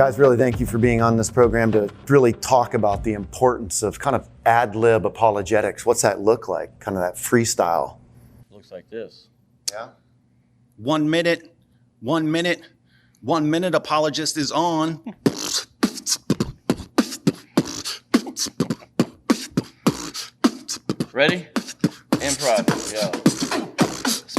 Guys, really thank you for being on this program to really talk about the importance of kind of ad-lib apologetics. What's that look like? Kind of that freestyle. Looks like this. Yeah. 1 minute, 1 minute, 1 minute apologist is on. Ready? Improv. Yeah.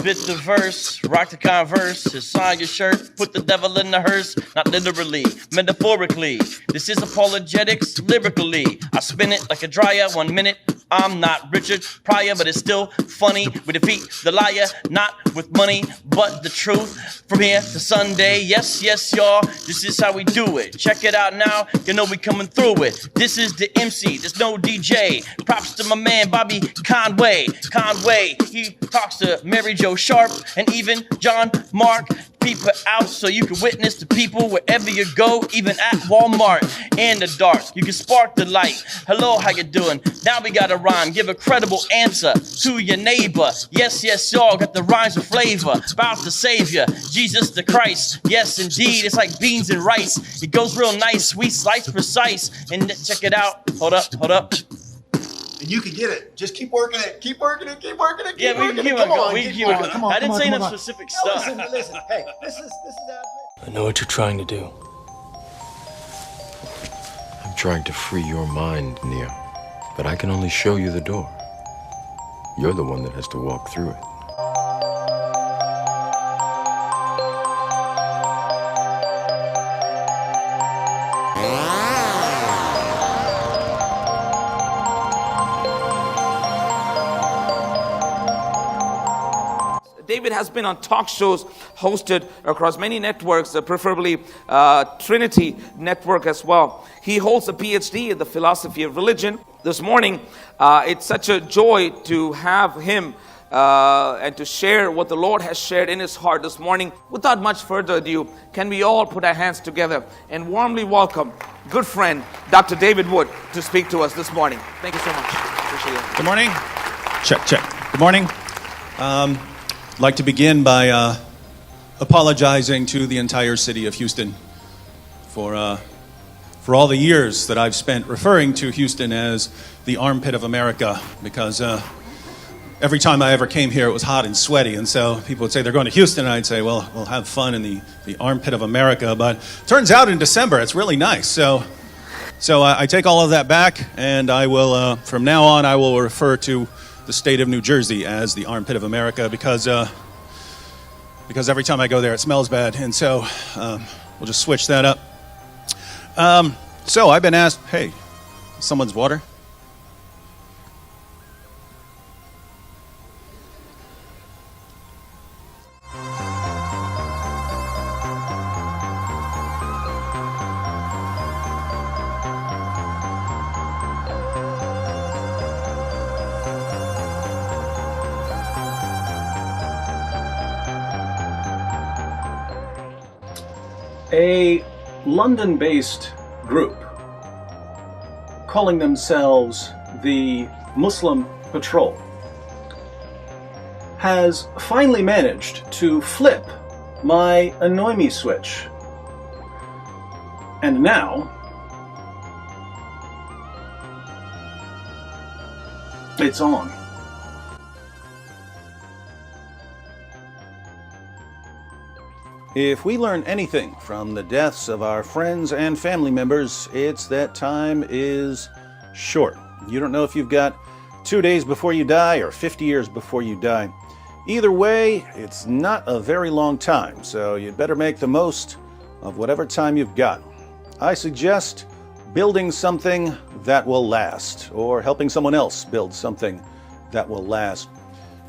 Spit the verse, rock the converse, sign your shirt, put the devil in the hearse, not literally, metaphorically. This is apologetics lyrically. I spin it like a dryer, 1 minute. I'm not Richard Pryor, but it's still funny. We defeat the liar, not with money, but the truth. From here to Sunday, yes, yes, y'all, this is how we do it. Check it out now, you know we coming through it. This is the MC, there's no DJ. Props to my man, Bobby Conway. He talks to Mary Jo Sharp and even John Mark. Peep it out so you can witness to people wherever you go, even at Walmart. In the dark, you can spark the light. Hello, how you doing? Now we got a rhyme. Give a credible answer to your neighbor. Yes, yes, y'all got the rhymes with flavor. About the Savior, Jesus the Christ. Yes, indeed, it's like beans and rice. It goes real nice, sweet, slice, precise. And check it out. Hold up. And you can get it. Just keep working it. Keep working it. Keep working it. Yeah, we can keep on. Come on. I didn't say no specific stuff. Listen. Hey, this is that. I know what you're trying to do. I'm trying to free your mind, Neo. But I can only show you the door. You're the one that has to walk through it. David has been on talk shows hosted across many networks, preferably Trinity Network as well. He holds a PhD in the philosophy of religion. This morning, it's such a joy to have him and to share what the Lord has shared in his heart this morning. Without much further ado, can we all put our hands together and warmly welcome good friend Dr. David Wood to speak to us this morning. Thank you so much. Appreciate it. Good morning. Check. Good morning. I'd like to begin by apologizing to the entire city of Houston for all the years that I've spent referring to Houston as the armpit of America, because every time I ever came here it was hot and sweaty, and so people would say they're going to Houston, and I'd say, well, we'll have fun in the armpit of America. But turns out in December it's really nice. So I take all of that back, and I will from now on I will refer to the state of New Jersey as the armpit of America, because every time I go there it smells bad, and so we'll just switch that up. So I've been asked, hey, someone's water? A London-based group calling themselves the Muslim Patrol has finally managed to flip my annoy me switch. And now it's on. If we learn anything from the deaths of our friends and family members, it's that time is short. You don't know if you've got 2 days before you die or 50 years before you die. Either way, it's not a very long time, so you'd better make the most of whatever time you've got. I suggest building something that will last, or helping someone else build something that will last.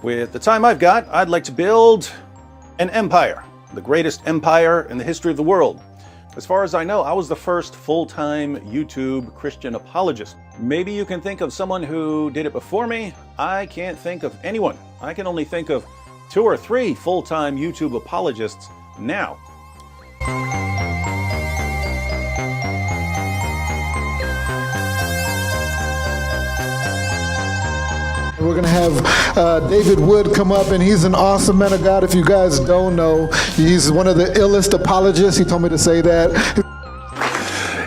With the time I've got, I'd like to build an empire. The greatest empire in the history of the world. As far as I know, I was the first full-time YouTube Christian apologist. Maybe you can think of someone who did it before me. I can't think of anyone. I can only think of 2 or 3 full-time YouTube apologists now. We're going to have David Wood come up, and he's an awesome man of God. If you guys don't know, he's one of the illest apologists. He told me to say that.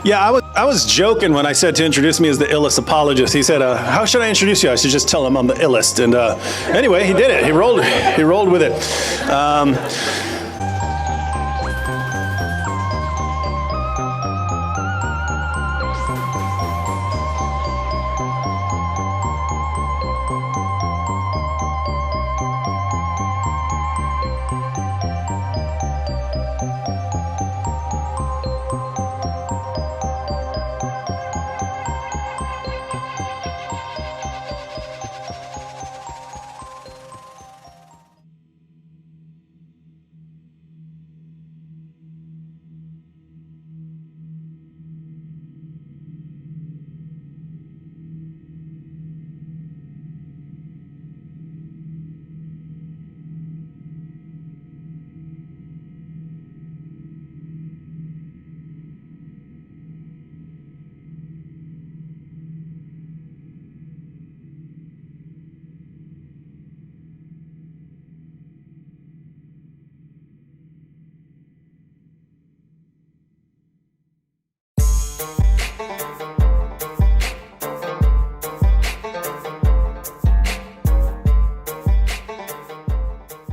Yeah, I was joking when I said to introduce me as the illest apologist. He said, how should I introduce you? I should just tell him I'm the illest. And anyway, he did it. He rolled with it.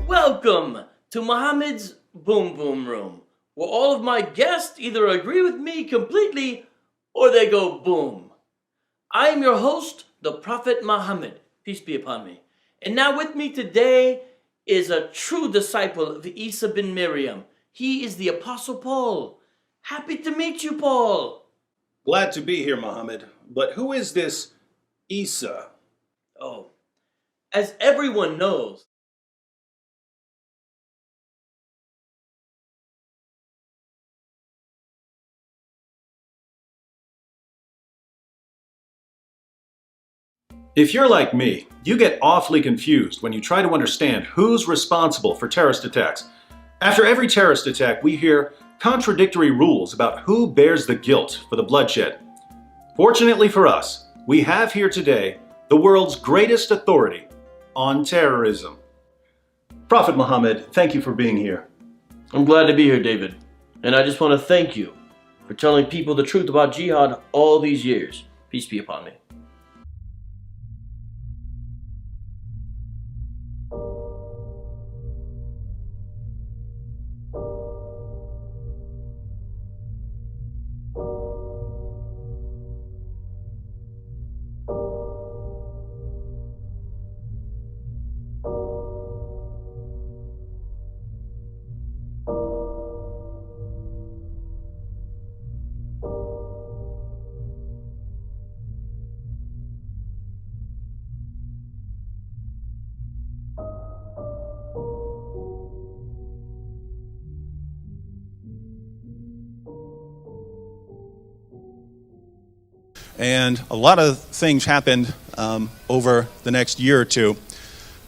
Welcome to Muhammad's Boom Boom Room, where all of my guests either agree with me completely or they go boom. I am your host, the Prophet Muhammad, peace be upon me. And now with me today is a true disciple of Isa bin Miriam. He is the Apostle Paul. Happy to meet you, Paul. Glad to be here, Muhammad. But who is this Isa? Oh, as everyone knows, If you're like me, you get awfully confused when you try to understand who's responsible for terrorist attacks. After every terrorist attack, we hear contradictory rules about who bears the guilt for the bloodshed. Fortunately for us, we have here today the world's greatest authority on terrorism. Prophet Muhammad, thank you for being here. I'm glad to be here, David. And I just want to thank you for telling people the truth about jihad all these years. Peace be upon me. And a lot of things happened over the next year or two,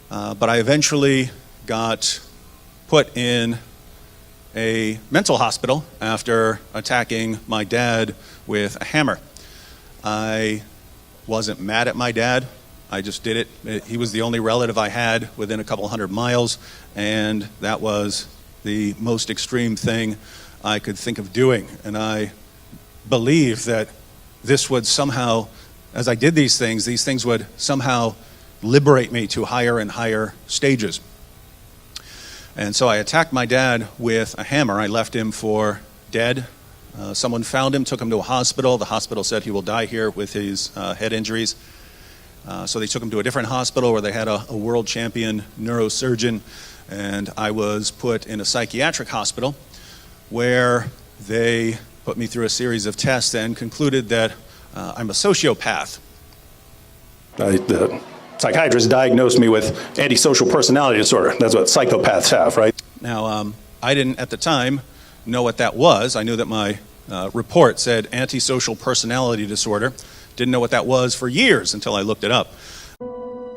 but I eventually got put in a mental hospital after attacking my dad with a hammer. I wasn't mad at my dad. I just did it. He was the only relative I had within a couple 100 miles, and that was the most extreme thing I could think of doing. And I believed that this would somehow, as I did these things would somehow liberate me to higher and higher stages. And so I attacked my dad with a hammer. I left him for dead. Someone found him, took him to a hospital. The hospital said he will die here with his head injuries. So they took him to a different hospital where they had a world champion neurosurgeon, and I was put in a psychiatric hospital where they put me through a series of tests and concluded that I'm a sociopath. The psychiatrist diagnosed me with antisocial personality disorder. That's what psychopaths have, right? Now, I didn't at the time know what that was. I knew that my report said antisocial personality disorder. Didn't know what that was for years until I looked it up.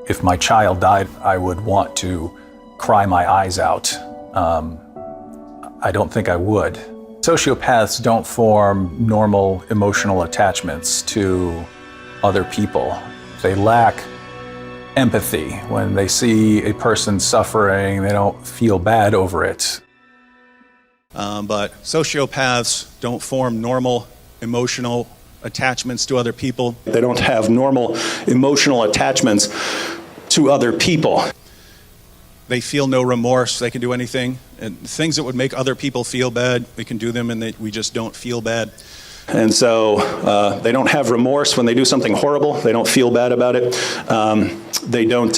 If my child died, I would want to cry my eyes out. I don't think I would. Sociopaths don't form normal emotional attachments to other people. They lack empathy. When they see a person suffering, they don't feel bad over it. But sociopaths don't form normal emotional attachments to other people. They don't have normal emotional attachments to other people. They feel no remorse. They can do anything. And things that would make other people feel bad, we can do them and we just don't feel bad. And so they don't have remorse when they do something horrible. They don't feel bad about it. They don't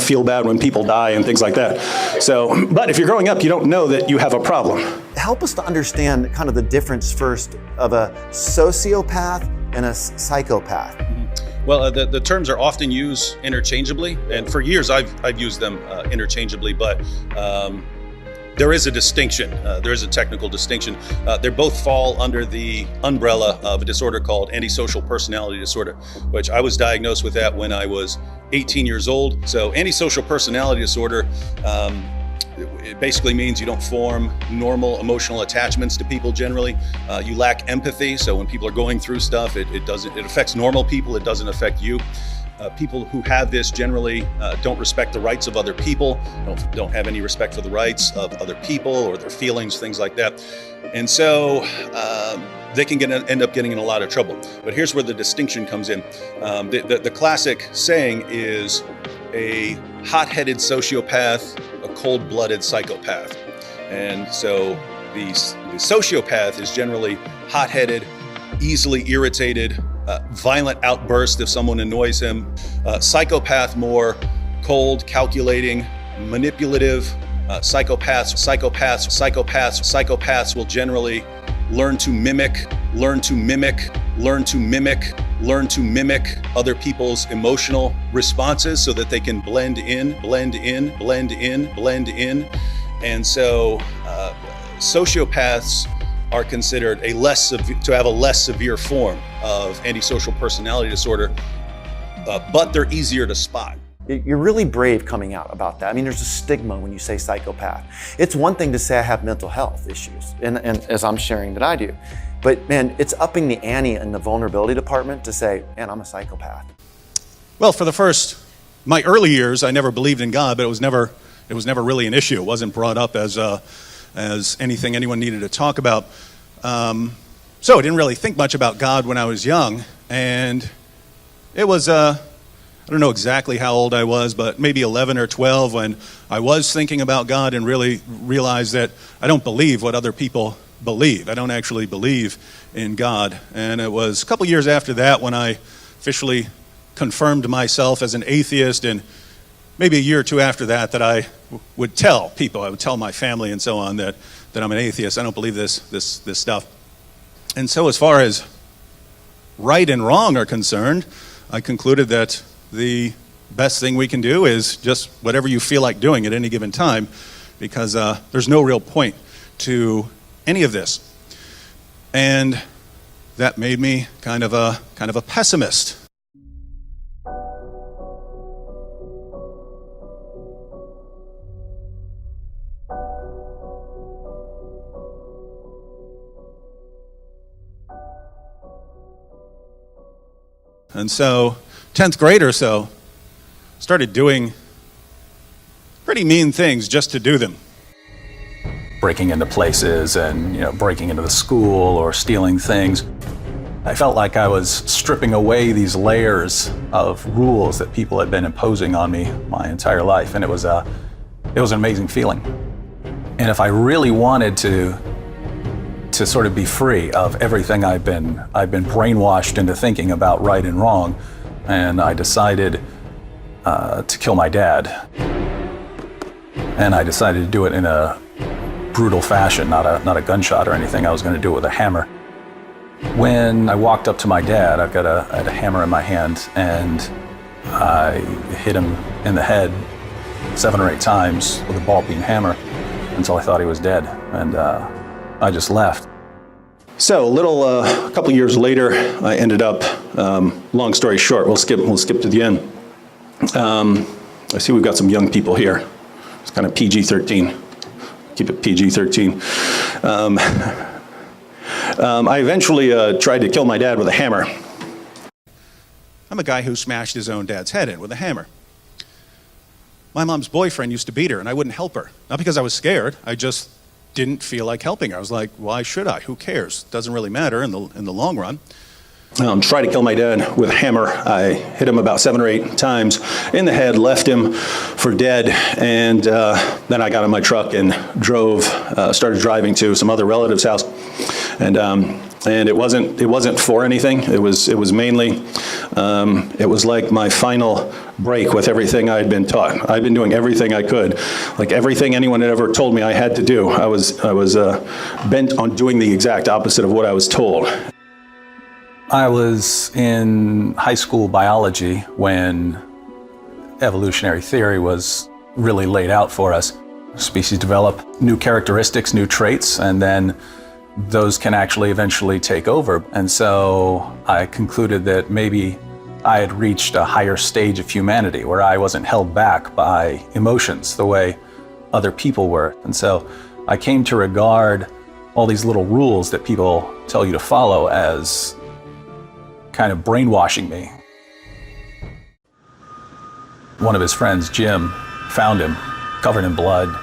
feel bad when people die and things like that. So, but if you're growing up, you don't know that you have a problem. Help us to understand kind of the difference first of a sociopath and a psychopath. Well, the terms are often used interchangeably, and for years I've used them interchangeably, but there is a distinction. There is a technical distinction. They both fall under the umbrella of a disorder called antisocial personality disorder, which I was diagnosed with that when I was 18 years old. So antisocial personality disorder, it basically means you don't form normal emotional attachments to people generally. You lack empathy, so when people are going through stuff, it affects normal people, it doesn't affect you. People who have this generally don't respect the rights of other people, don't have any respect for the rights of other people or their feelings, things like that. And so they can end up getting in a lot of trouble. But here's where the distinction comes in. The classic saying is a hot-headed sociopath, a cold-blooded psychopath. And so the sociopath is generally hot-headed, easily irritated, violent outburst if someone annoys him. Psychopath more cold, calculating, manipulative. Psychopaths will generally learn to mimic other people's emotional responses so that they can blend in. And so sociopaths are considered to have a less severe form of antisocial personality disorder, but they're easier to spot. You're really brave coming out about that. I mean, there's a stigma when you say psychopath. It's one thing to say I have mental health issues, and as I'm sharing that I do, but man, it's upping the ante in the vulnerability department to say, man, I'm a psychopath. Well, for my early years, I never believed in God, but it was never really an issue. It wasn't brought up as anything anyone needed to talk about. So I didn't really think much about God when I was young, and it was, I don't know exactly how old I was, but maybe 11 or 12 when I was thinking about God and really realized that I don't believe what other people believe. I don't actually believe in God. And it was a couple years after that when I officially confirmed myself as an atheist, and maybe a year or two after that I would tell people, I would tell my family and so on that I'm an atheist. I don't believe this stuff. And so as far as right and wrong are concerned, I concluded that the best thing we can do is just whatever you feel like doing at any given time, because there's no real point to any of this. And that made me kind of a pessimist. And so, 10th grade or so, started doing pretty mean things just to do them. Breaking into places and, breaking into the school or stealing things. I felt like I was stripping away these layers of rules that people had been imposing on me my entire life, and it was an amazing feeling. And if I really wanted to sort of be free of everything I've been brainwashed into thinking about right and wrong, and I decided to kill my dad. And I decided to do it in a brutal fashion, not a gunshot or anything. I was going to do it with a hammer. When I walked up to my dad, I had a hammer in my hand, and I hit him in the head 7 or 8 times with a ball-peen hammer until I thought he was dead, and I just left. So a couple years later, I ended up, long story short, we'll skip to the end. I see we've got some young people here. It's kind of PG-13. Keep it PG-13. I eventually tried to kill my dad with a hammer. I'm a guy who smashed his own dad's head in with a hammer. My mom's boyfriend used to beat her, and I wouldn't help her. Not because I was scared, I just didn't feel like helping her. I was like, why should I? Who cares? Doesn't really matter in the long run. Tried to kill my dad with a hammer. I hit him about 7 or 8 times in the head, left him for dead, and then I got in my truck and started driving to some other relative's house, and it wasn't for anything. It was mainly, it was like my final break with everything I had been taught. I'd been doing everything I could, like everything anyone had ever told me I had to do. I was bent on doing the exact opposite of what I was told. I was in high school biology when evolutionary theory was really laid out for us. Species develop new characteristics, new traits, and then those can actually eventually take over. And so I concluded that maybe I had reached a higher stage of humanity where I wasn't held back by emotions the way other people were. And so I came to regard all these little rules that people tell you to follow as kind of brainwashing me. One of his friends, Jim, found him covered in blood,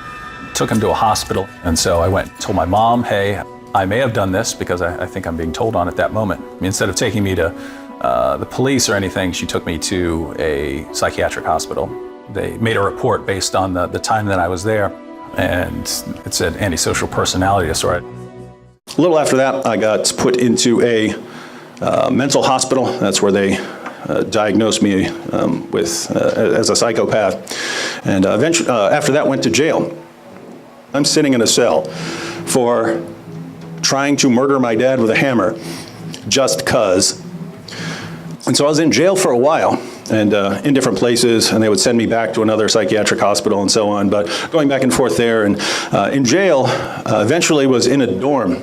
took him to a hospital. And so I went and told my mom, hey, I may have done this because I think I'm being told on at that moment. I mean, instead of taking me to the police or anything, she took me to a psychiatric hospital. They made a report based on the time that I was there, and it said antisocial personality disorder. A little after that, I got put into a mental hospital. That's where they diagnosed me as a psychopath. And eventually, after that, went to jail. I'm sitting in a cell for trying to murder my dad with a hammer just 'cause. And so I was in jail for a while and in different places, and they would send me back to another psychiatric hospital and so on, but going back and forth there. And in jail, eventually was in a dorm.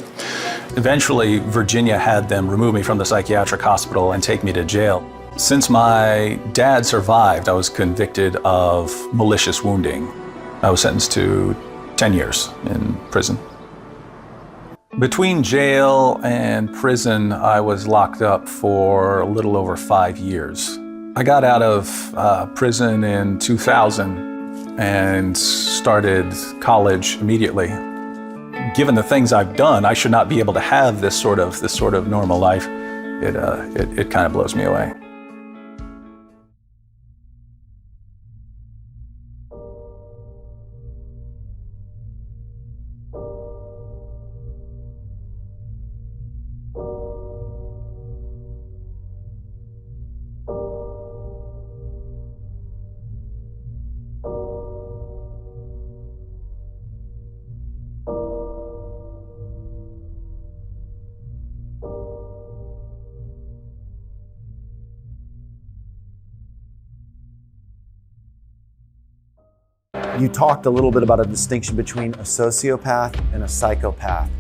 Eventually, Virginia had them remove me from the psychiatric hospital and take me to jail. Since my dad survived, I was convicted of malicious wounding. I was sentenced to 10 years in prison. Between jail and prison, I was locked up for a little over 5 years. I got out of prison in 2000 and started college immediately. Given the things I've done, I should not be able to have this sort of normal life. It kind of blows me away. You talked a little bit about a distinction between a sociopath and a psychopath.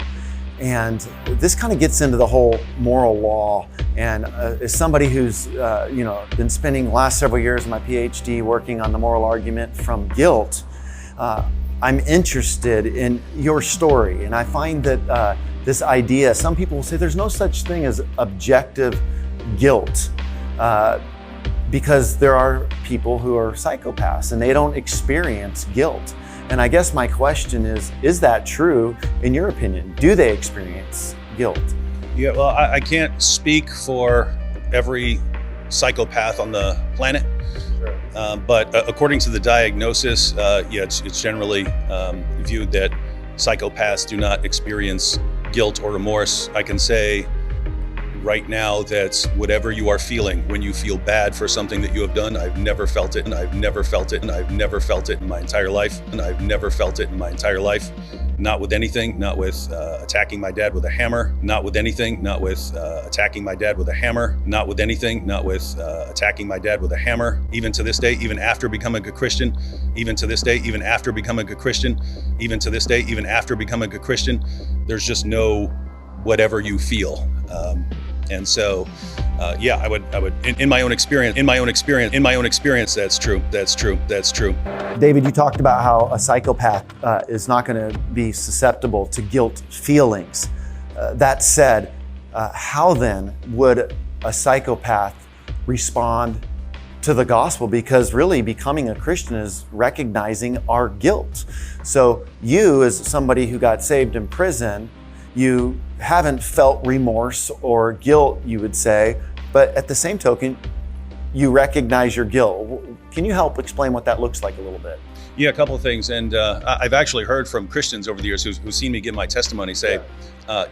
And this kind of gets into the whole moral law. And as somebody who's been spending the last several years of my PhD working on the moral argument from guilt, I'm interested in your story. And I find that this idea, some people will say there's no such thing as objective guilt. Because there are people who are psychopaths and they don't experience guilt. And I guess my question is that true in your opinion? Do they experience guilt? Yeah, well, I can't speak for every psychopath on the planet, but according to the diagnosis, it's generally viewed that psychopaths do not experience guilt or remorse. I can say right now that whatever you are feeling when you feel bad for something that you have done, I've never felt it, and I've never felt it, and I've never felt it in my entire life, and I've never felt it in my entire life. Not with anything, not with attacking my dad with a hammer, not with anything, not with attacking my dad with a hammer, not with anything, not with attacking my dad with a hammer. Even to this day, even after becoming a Christian, even to this day, even after becoming a Christian, even to this day, even after becoming a Christian, there's just no whatever you feel. And so, I would, in my own experience, that's true. David, you talked about how a psychopath is not going to be susceptible to guilt feelings. That said, how then would a psychopath respond to the gospel, because really becoming a Christian is recognizing our guilt. So you, as somebody who got saved in prison, you haven't felt remorse or guilt, you would say, but at the same token, you recognize your guilt. Can you help explain what that looks like a little bit? Yeah, a couple of things. And I've actually heard from Christians over the years who've seen me give my testimony say,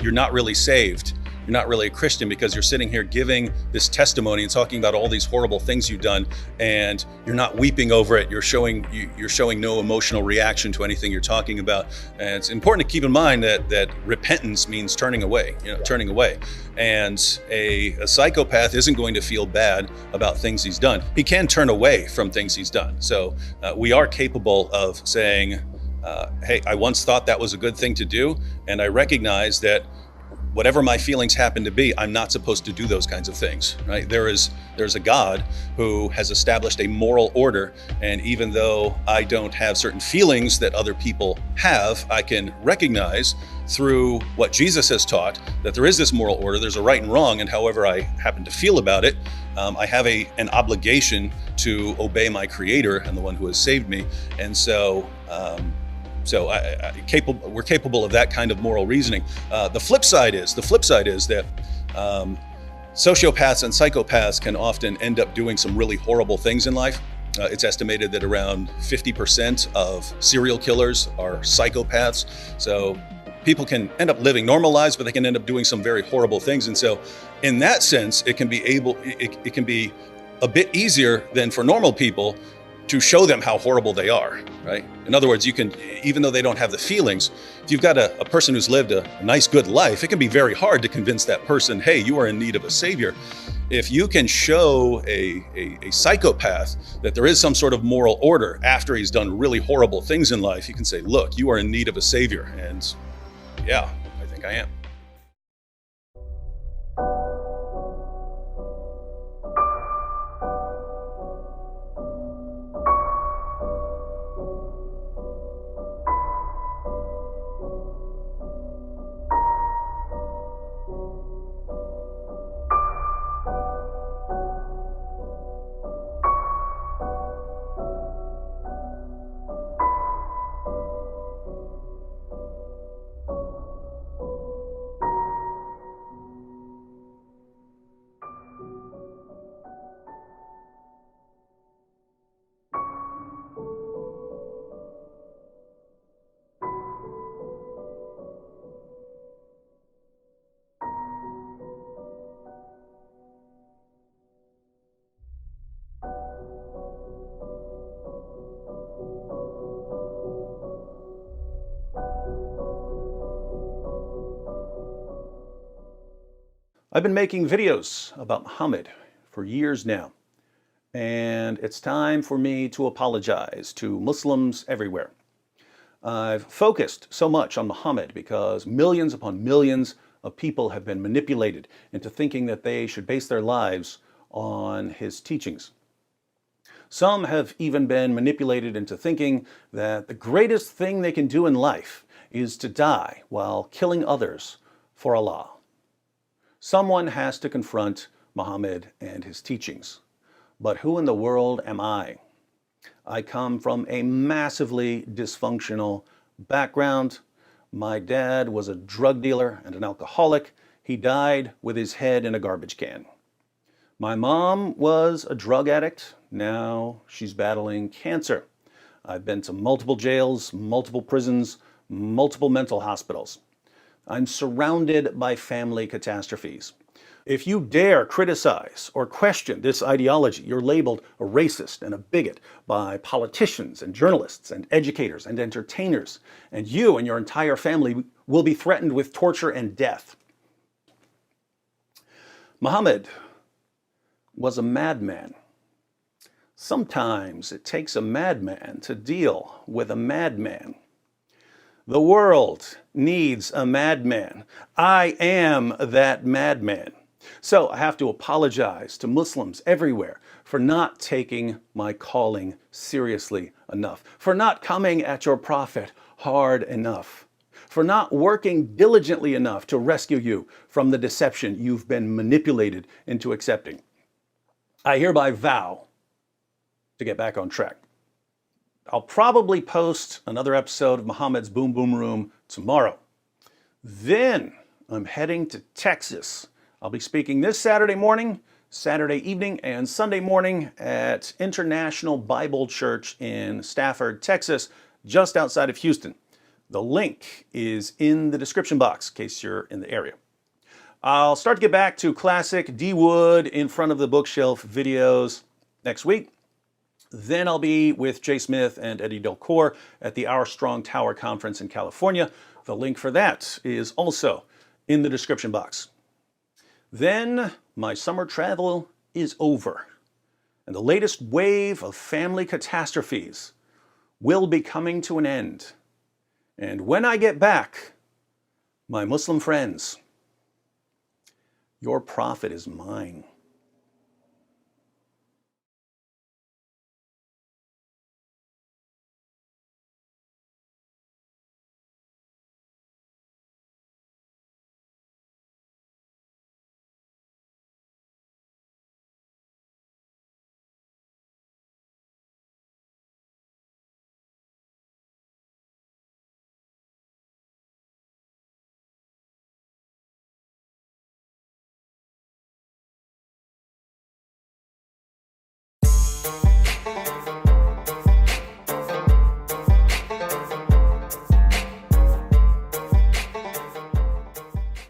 you're not really saved. You're not really a Christian because you're sitting here giving this testimony and talking about all these horrible things you've done, and you're not weeping over it. You're showing no emotional reaction to anything you're talking about. And it's important to keep in mind that repentance means turning away, turning away. And a psychopath isn't going to feel bad about things he's done. He can turn away from things he's done. So we are capable of saying, hey, I once thought that was a good thing to do, and I recognize that whatever my feelings happen to be, I'm not supposed to do those kinds of things, right? There's a God who has established a moral order, and even though I don't have certain feelings that other people have, I can recognize through what Jesus has taught that there is this moral order, there's a right and wrong, and however I happen to feel about it, I have an obligation to obey my Creator and the one who has saved me. And so we're capable of that kind of moral reasoning. The flip side is that sociopaths and psychopaths can often end up doing some really horrible things in life. It's estimated that around 50% of serial killers are psychopaths. So people can end up living normal lives, but they can end up doing some very horrible things. And so in that sense, it can be a bit easier than for normal people to show them how horrible they are, right? In other words, you can, even though they don't have the feelings, if you've got a person who's lived a nice, good life, it can be very hard to convince that person, hey, you are in need of a savior. If you can show a psychopath that there is some sort of moral order after he's done really horrible things in life, you can say, look, you are in need of a savior. And yeah, I think I am. I've been making videos about Muhammad for years now, and it's time for me to apologize to Muslims everywhere. I've focused so much on Muhammad because millions upon millions of people have been manipulated into thinking that they should base their lives on his teachings. Some have even been manipulated into thinking that the greatest thing they can do in life is to die while killing others for Allah. Someone has to confront Muhammad and his teachings. But who in the world am I? I come from a massively dysfunctional background. My dad was a drug dealer and an alcoholic. He died with his head in a garbage can. My mom was a drug addict. Now she's battling cancer. I've been to multiple jails, multiple prisons, multiple mental hospitals. I'm surrounded by family catastrophes. If you dare criticize or question this ideology, you're labeled a racist and a bigot by politicians and journalists and educators and entertainers, and you and your entire family will be threatened with torture and death. Muhammad was a madman. Sometimes it takes a madman to deal with a madman. The world needs a madman. I am that madman. So I have to apologize to Muslims everywhere for not taking my calling seriously enough, for not coming at your prophet hard enough, for not working diligently enough to rescue you from the deception you've been manipulated into accepting. I hereby vow to get back on track. I'll probably post another episode of Muhammad's Boom Boom Room tomorrow. Then I'm heading to Texas. I'll be speaking this Saturday morning, Saturday evening, and Sunday morning at International Bible Church in Stafford, Texas, just outside of Houston. The link is in the description box in case you're in the area. I'll start to get back to classic D. Wood in front of the bookshelf videos next week. Then I'll be with Jay Smith and Eddie Delcourt at the Our Strong Tower Conference in California. The link for that is also in the description box. Then my summer travel is over, and the latest wave of family catastrophes will be coming to an end. And when I get back, my Muslim friends, your prophet is mine.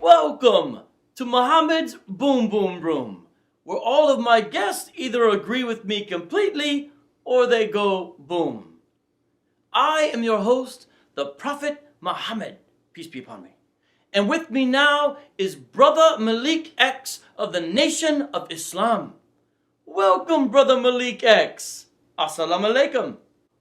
Welcome to Muhammad's Boom Boom Room, where all of my guests either agree with me completely or they go boom. I am your host, the Prophet Muhammad, peace be upon me. And with me now is Brother Malik X of the Nation of Islam. Welcome, Brother Malik X. Assalamu alaikum.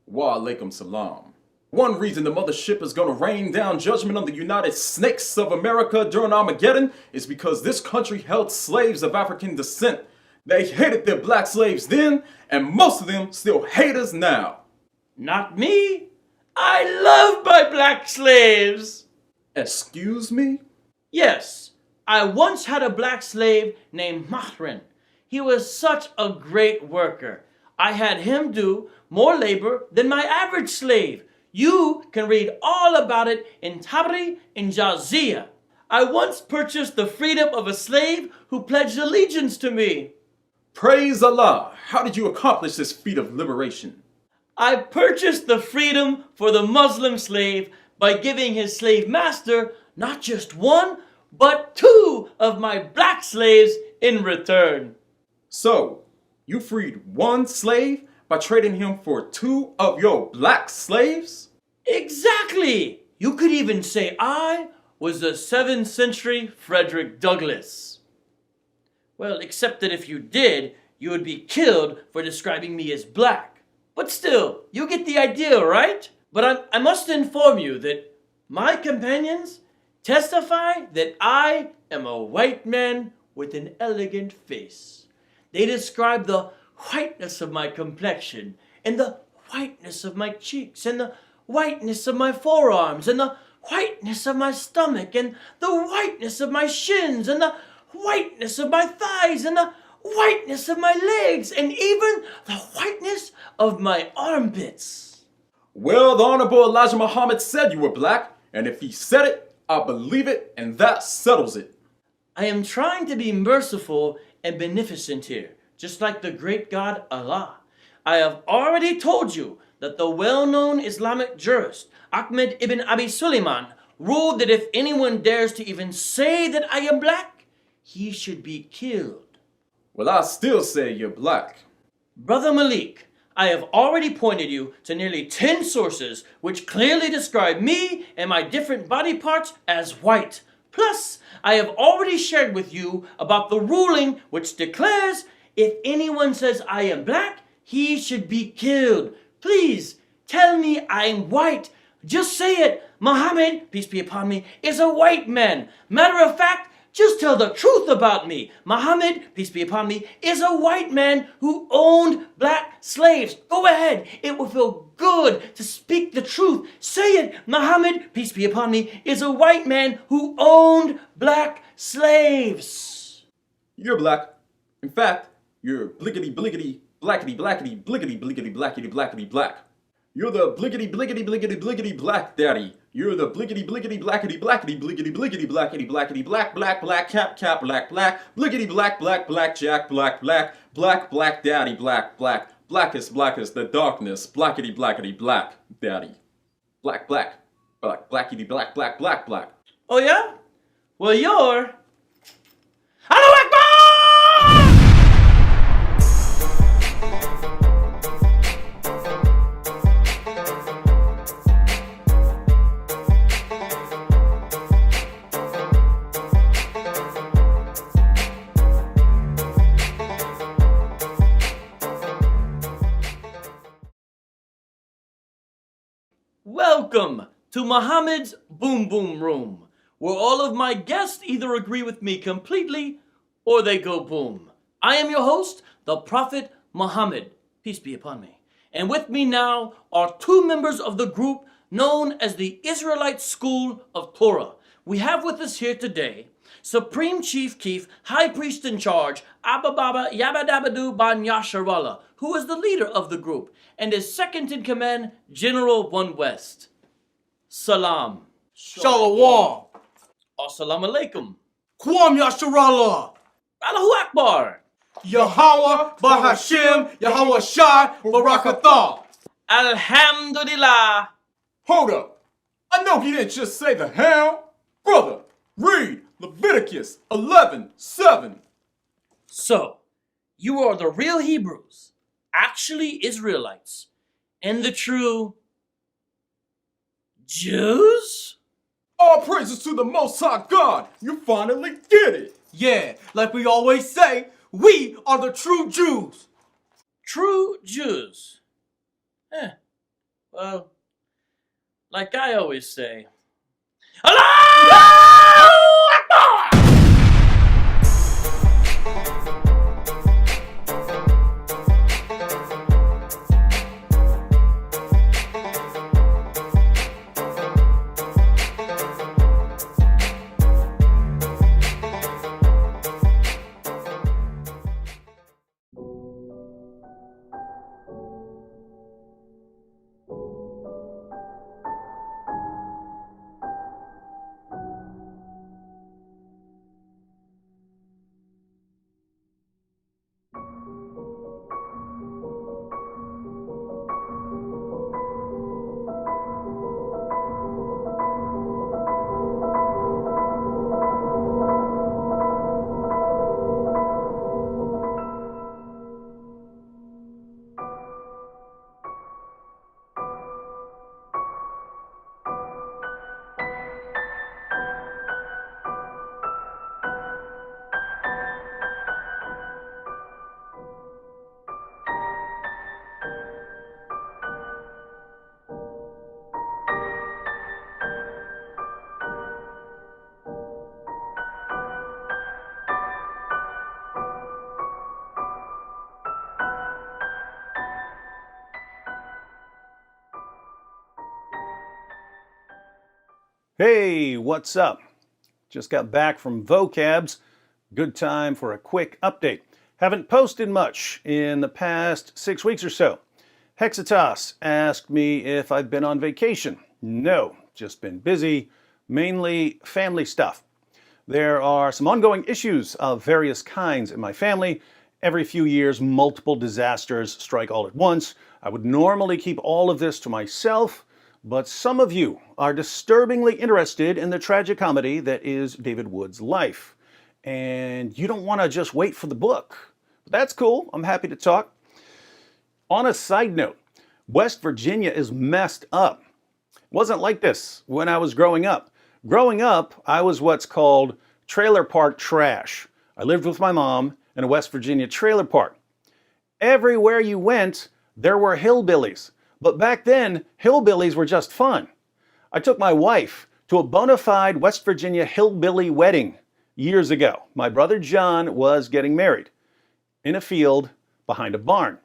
Wa alaikum salam. One reason the mothership is going to rain down judgment on the United Snakes of America during Armageddon is because this country held slaves of African descent. They hated their black slaves then, and most of them still hate us now. Not me. I love my black slaves. Excuse me? Yes, I once had a black slave named Mahrin. He was such a great worker. I had him do more labor than my average slave. You can read all about it in Tabri in Jazia. I once purchased the freedom of a slave who pledged allegiance to me. Praise Allah. How did you accomplish this feat of liberation? I purchased the freedom for the Muslim slave by giving his slave master not just one, but two of my black slaves in return. So, you freed one slave by trading him for two of your black slaves? Exactly! You could even say I was the 7th century Frederick Douglass. Well, except that if you did, you would be killed for describing me as black. But still, you get the idea, right? But I must inform you that my companions testify that I am a white man with an elegant face. They describe the whiteness of my complexion, and the whiteness of my cheeks, and the whiteness of my forearms, and the whiteness of my stomach, and the whiteness of my shins, and the whiteness of my thighs, and the whiteness of my legs, and even the whiteness of my armpits. Well, the Honorable Elijah Muhammad said you were black, and if he said it, I believe it, and that settles it. I am trying to be merciful and beneficent here, just like the great God Allah. I have already told you that the well-known Islamic jurist Ahmed ibn Abi Sulaiman ruled that if anyone dares to even say that I am black, he should be killed. Well, I still say you're black. Brother Malik, I have already pointed you to nearly 10 sources which clearly describe me and my different body parts as white. Plus, I have already shared with you about the ruling which declares if anyone says I am black, he should be killed. Please, tell me I'm white. Just say it. Muhammad, peace be upon me, is a white man. Matter of fact, just tell the truth about me. Muhammad, peace be upon me, is a white man who owned black slaves. Go ahead. It will feel good to speak the truth. Say it. Muhammad, peace be upon me, is a white man who owned black slaves. You're black. In fact, you're bliggity bliggity Blackity, blackity, blickety, blickety, blackety, blackety, black. You're the blickety, blickety, blickety, blickety, black daddy. You're the blickety, blickety, blackety, blackety, blickety, blickety, blackety, blackety, black, black, black, cap, cap, black, black, blickety, black, black, black, jack, black, black, black, black, daddy, black, black, blackest, blackest, the darkness, blackety, blackety, black, daddy. Black, black, black, blackety, black, black, black, black. Oh yeah? Well, you're... Allahu Akbar! Welcome to Muhammad's Boom Boom Room, where all of my guests either agree with me completely or they go boom. I am your host, the Prophet Muhammad, peace be upon me. And with me now are two members of the group known as the Israelite School of Torah. We have with us here today Supreme Chief Keef, High Priest in Charge, Abba Baba Yabadabadu Ban Yasharallah, who is the leader of the group, and his second in command, General One West. Salam. Shalom. Assalamu alaikum. Kwam Yasharallah. Allahu Akbar. Yahweh Bahashim Yahweh Shai Barakatah. Alhamdulillah. Hold up. I know he didn't just say the hell. Brother, read Leviticus 11:7. So, you are the real Hebrews, actually Israelites, and the true Jews? All praises to the Most High God. You finally get it. Yeah, like we always say, we are the true Jews. True Jews. Well, like I always say, Allah! Hey, what's up? Just got back from Vocabs. Good time for a quick update. Haven't posted much in the past 6 weeks or so. Hexitas asked me if I've been on vacation. No, just been busy, mainly family stuff. There are some ongoing issues of various kinds in my family. Every few years, multiple disasters strike all at once. I would normally keep all of this to myself, but some of you are disturbingly interested in the tragicomedy that is David Wood's life. And you don't want to just wait for the book. That's cool. I'm happy to talk. On a side note, West Virginia is messed up. It wasn't like this when I was growing up. Growing up, I was what's called trailer park trash. I lived with my mom in a West Virginia trailer park. Everywhere you went, there were hillbillies. But back then, hillbillies were just fun. I took my wife to a bona fide West Virginia hillbilly wedding years ago. My brother John was getting married in a field behind a barn.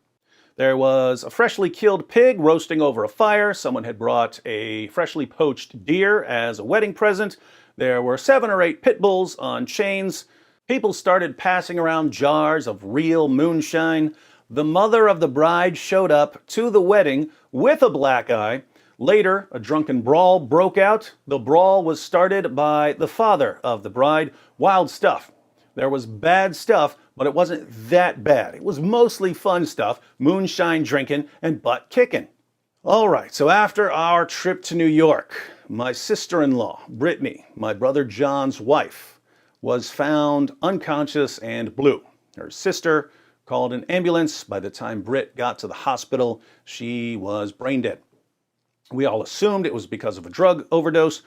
There was a freshly killed pig roasting over a fire. Someone had brought a freshly poached deer as a wedding present. There were 7 or 8 pit bulls on chains. People started passing around jars of real moonshine. The mother of the bride showed up to the wedding with a black eye. Later, a drunken brawl broke out. The brawl was started by the father of the bride. Wild stuff. There was bad stuff, but it wasn't that bad. It was mostly fun stuff, moonshine drinking and butt kicking. All right, so after our trip to New York, my sister-in-law, Brittany, my brother John's wife, was found unconscious and blue. Her sister called an ambulance. By the time Britt got to the hospital, she was brain dead. We all assumed it was because of a drug overdose.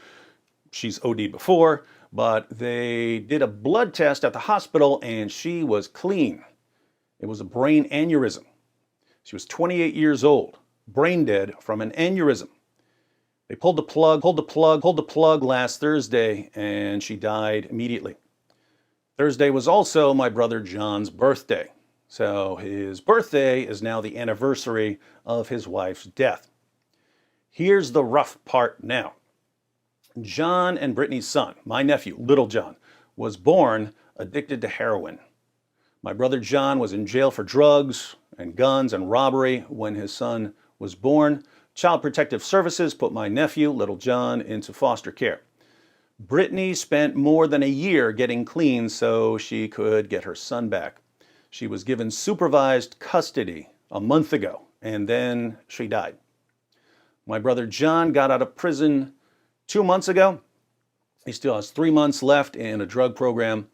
She's OD'd before, but they did a blood test at the hospital and she was clean. It was a brain aneurysm. She was 28 years old, brain dead from an aneurysm. They pulled the plug last Thursday and she died immediately. Thursday was also my brother John's birthday. So his birthday is now the anniversary of his wife's death. Here's the rough part now. John and Brittany's son, my nephew, Little John, was born addicted to heroin. My brother John was in jail for drugs and guns and robbery when his son was born. Child Protective Services put my nephew, Little John, into foster care. Brittany spent more than a year getting clean so she could get her son back. She was given supervised custody a month ago, and then she died. My brother John got out of prison 2 months ago. He still has 3 months left in a drug program,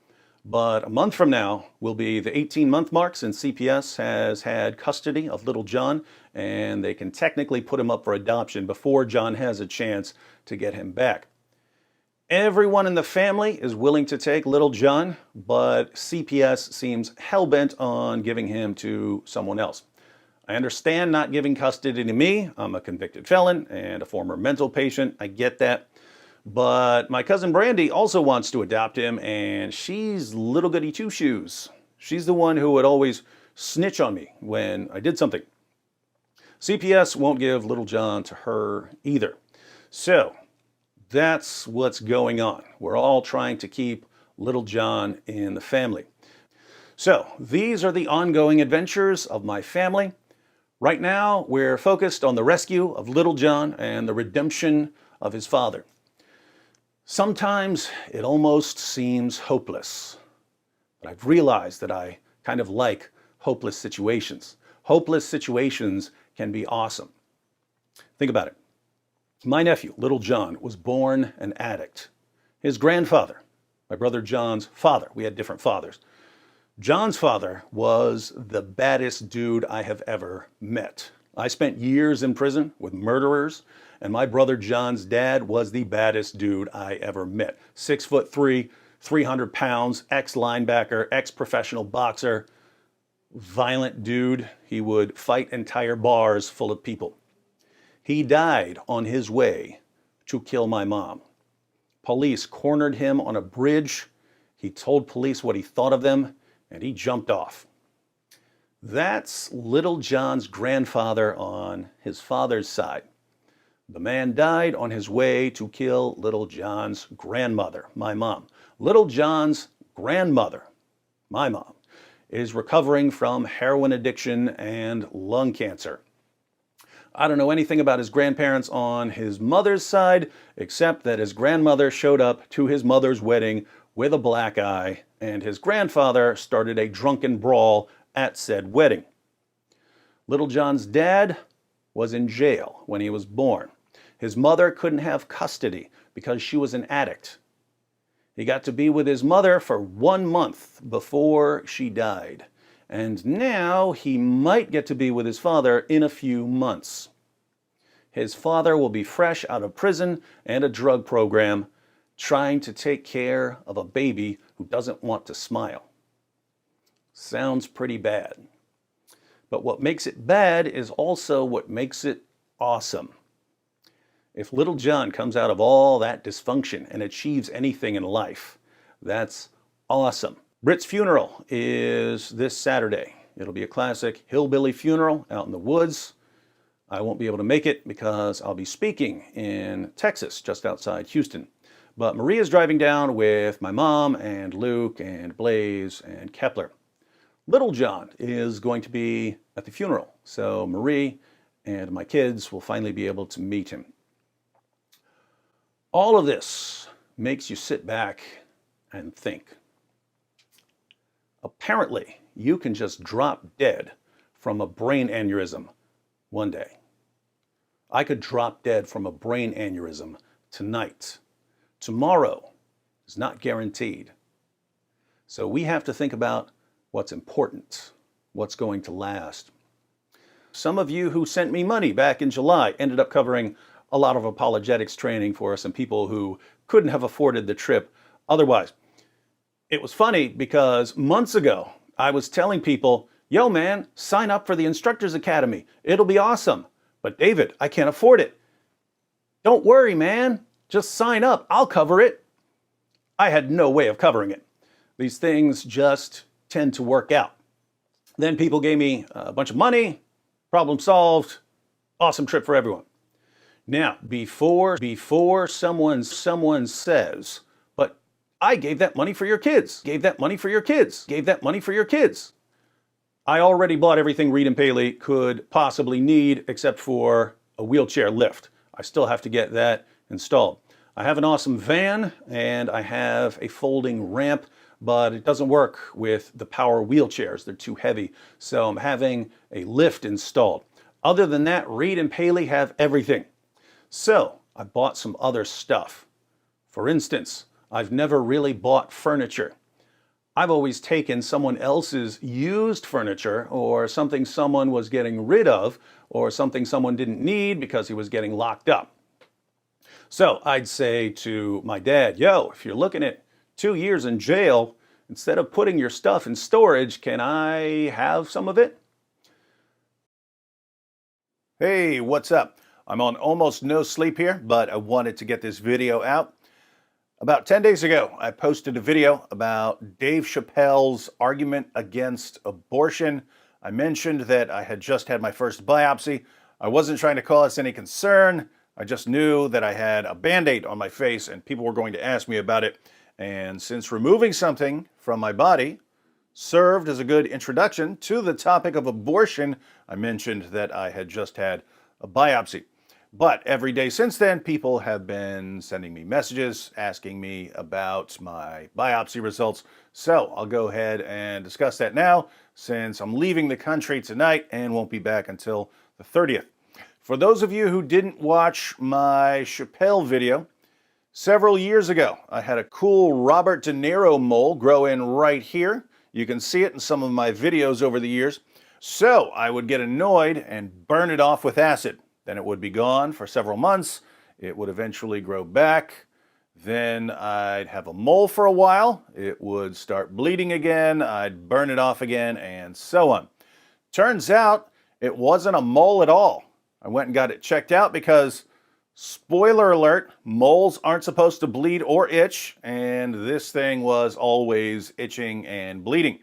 but a month from now will be the 18-month mark since CPS has had custody of Little John, and they can technically put him up for adoption before John has a chance to get him back. Everyone in the family is willing to take Little John, but CPS seems hell-bent on giving him to someone else. I understand not giving custody to me. I'm a convicted felon and a former mental patient. I get that. But my cousin Brandy also wants to adopt him, and she's little goody two-shoes. She's the one who would always snitch on me when I did something. CPS won't give Little John to her either. So that's what's going on. We're all trying to keep Little John in the family. So these are the ongoing adventures of my family. Right now, we're focused on the rescue of Little John and the redemption of his father. Sometimes it almost seems hopeless, but I've realized that I kind of like hopeless situations. Hopeless situations can be awesome. Think about it. My nephew, Little John, was born an addict. His grandfather, my brother John's father, we had different fathers. John's father was the baddest dude I have ever met. I spent years in prison with murderers, and my brother John's dad was the baddest dude I ever met. 6'3", 300 pounds, ex-linebacker, ex-professional boxer, violent dude. He would fight entire bars full of people. He died on his way to kill my mom. Police cornered him on a bridge. He told police what he thought of them, and he jumped off. That's Little John's grandfather on his father's side. The man died on his way to kill Little John's grandmother, my mom. Little John's grandmother, my mom, is recovering from heroin addiction and lung cancer. I don't know anything about his grandparents on his mother's side, except that his grandmother showed up to his mother's wedding with a black eye, and his grandfather started a drunken brawl at said wedding. Little John's dad was in jail when he was born. His mother couldn't have custody because she was an addict. He got to be with his mother for 1 month before she died. And now he might get to be with his father in a few months. His father will be fresh out of prison and a drug program, trying to take care of a baby who doesn't want to smile. Sounds pretty bad. But what makes it bad is also what makes it awesome. If Little John comes out of all that dysfunction and achieves anything in life, that's awesome. Britt's funeral is this Saturday. It'll be a classic hillbilly funeral out in the woods. I won't be able to make it because I'll be speaking in Texas, just outside Houston. But Maria's driving down with my mom and Luke and Blaze and Kepler. Little John is going to be at the funeral, so Marie and my kids will finally be able to meet him. All of this makes you sit back and think. Apparently, you can just drop dead from a brain aneurysm one day. I could drop dead from a brain aneurysm tonight. Tomorrow is not guaranteed. So we have to think about what's important, what's going to last. Some of you who sent me money back in July ended up covering a lot of apologetics training for some people who couldn't have afforded the trip otherwise. It was funny because months ago, I was telling people, yo man, sign up for the Instructors Academy. It'll be awesome. But David, I can't afford it. Don't worry, man. Just sign up. I'll cover it. I had no way of covering it. These things just tend to work out. Then people gave me a bunch of money, problem solved, awesome trip for everyone. Now, before someone says, but I gave that money for your kids, gave that money for your kids, gave that money for your kids. I already bought everything Reed and Paley could possibly need except for a wheelchair lift. I still have to get that installed. I have an awesome van and I have a folding ramp, but it doesn't work with the power wheelchairs. They're too heavy. So I'm having a lift installed. Other than that, Reed and Paley have everything. So I bought some other stuff. For instance, I've never really bought furniture. I've always taken someone else's used furniture or something someone was getting rid of or something someone didn't need because he was getting locked up. So I'd say to my dad, yo, if you're looking at 2 years in jail, instead of putting your stuff in storage, can I have some of it? Hey, what's up? I'm on almost no sleep here, but I wanted to get this video out. About 10 days ago, I posted a video about Dave Chappelle's argument against abortion. I mentioned that I had just had my first biopsy. I wasn't trying to cause any concern. I just knew that I had a Band-Aid on my face and people were going to ask me about it. And since removing something from my body served as a good introduction to the topic of abortion, I mentioned that I had just had a biopsy. But every day since then, people have been sending me messages asking me about my biopsy results. So I'll go ahead and discuss that now since I'm leaving the country tonight and won't be back until the 30th. For those of you who didn't watch my Chappelle video, several years ago, I had a cool Robert De Niro mole grow in right here. You can see it in some of my videos over the years. So I would get annoyed and burn it off with acid. Then it would be gone for several months. It would eventually grow back. Then I'd have a mole for a while. It would start bleeding again. I'd burn it off again, and so on. Turns out it wasn't a mole at all. I went and got it checked out because, spoiler alert, moles aren't supposed to bleed or itch, and this thing was always itching and bleeding.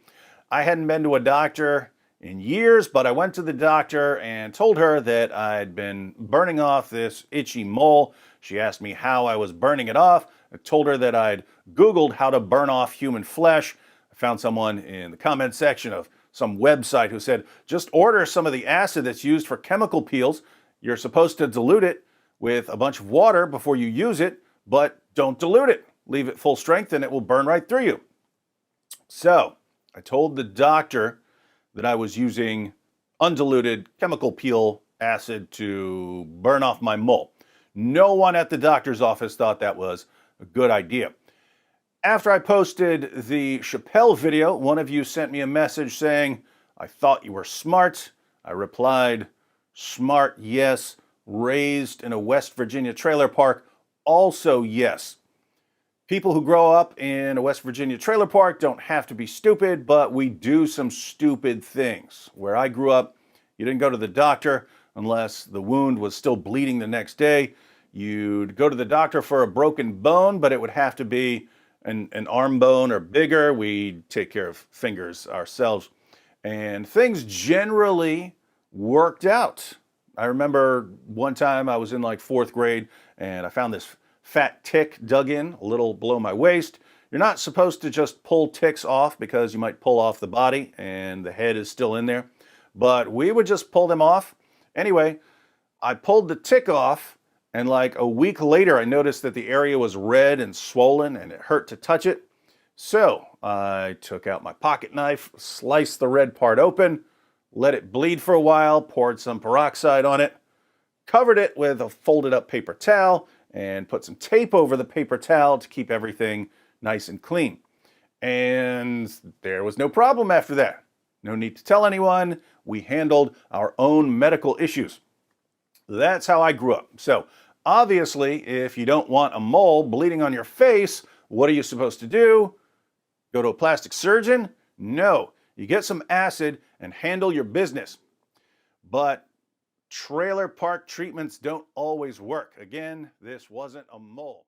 I hadn't been to a doctor in years, but I went to the doctor and told her that I'd been burning off this itchy mole. She asked me how I was burning it off. I told her that I'd Googled how to burn off human flesh. I found someone in the comment section of some website who said, just order some of the acid that's used for chemical peels. You're supposed to dilute it with a bunch of water before you use it, but don't dilute it. Leave it full strength and it will burn right through you. So I told the doctor that I was using undiluted chemical peel acid to burn off my mole. No one at the doctor's office thought that was a good idea. After I posted the Chappelle video, one of you sent me a message saying, I thought you were smart. I replied, smart, yes. Raised in a West Virginia trailer park, also yes. People who grow up in a West Virginia trailer park don't have to be stupid, but we do some stupid things. Where I grew up, you didn't go to the doctor unless the wound was still bleeding the next day. You'd go to the doctor for a broken bone, but it would have to be an arm bone or bigger. We'd take care of fingers ourselves. And things generally worked out. I remember one time I was in like 4th grade and I found this fat tick dug in a little below my waist. You're not supposed to just pull ticks off because you might pull off the body and the head is still in there. But we would just pull them off. Anyway, I pulled the tick off, and like a week later, I noticed that the area was red and swollen and it hurt to touch it. So I took out my pocket knife, sliced the red part open, let it bleed for a while, poured some peroxide on it, covered it with a folded up paper towel, and put some tape over the paper towel to keep everything nice and clean. And there was no problem after that. No need to tell anyone. We handled our own medical issues. That's how I grew up. So obviously, if you don't want a mole bleeding on your face, what are you supposed to do? Go to a plastic surgeon? No. You get some acid and handle your business. But trailer park treatments don't always work. Again, this wasn't a mole.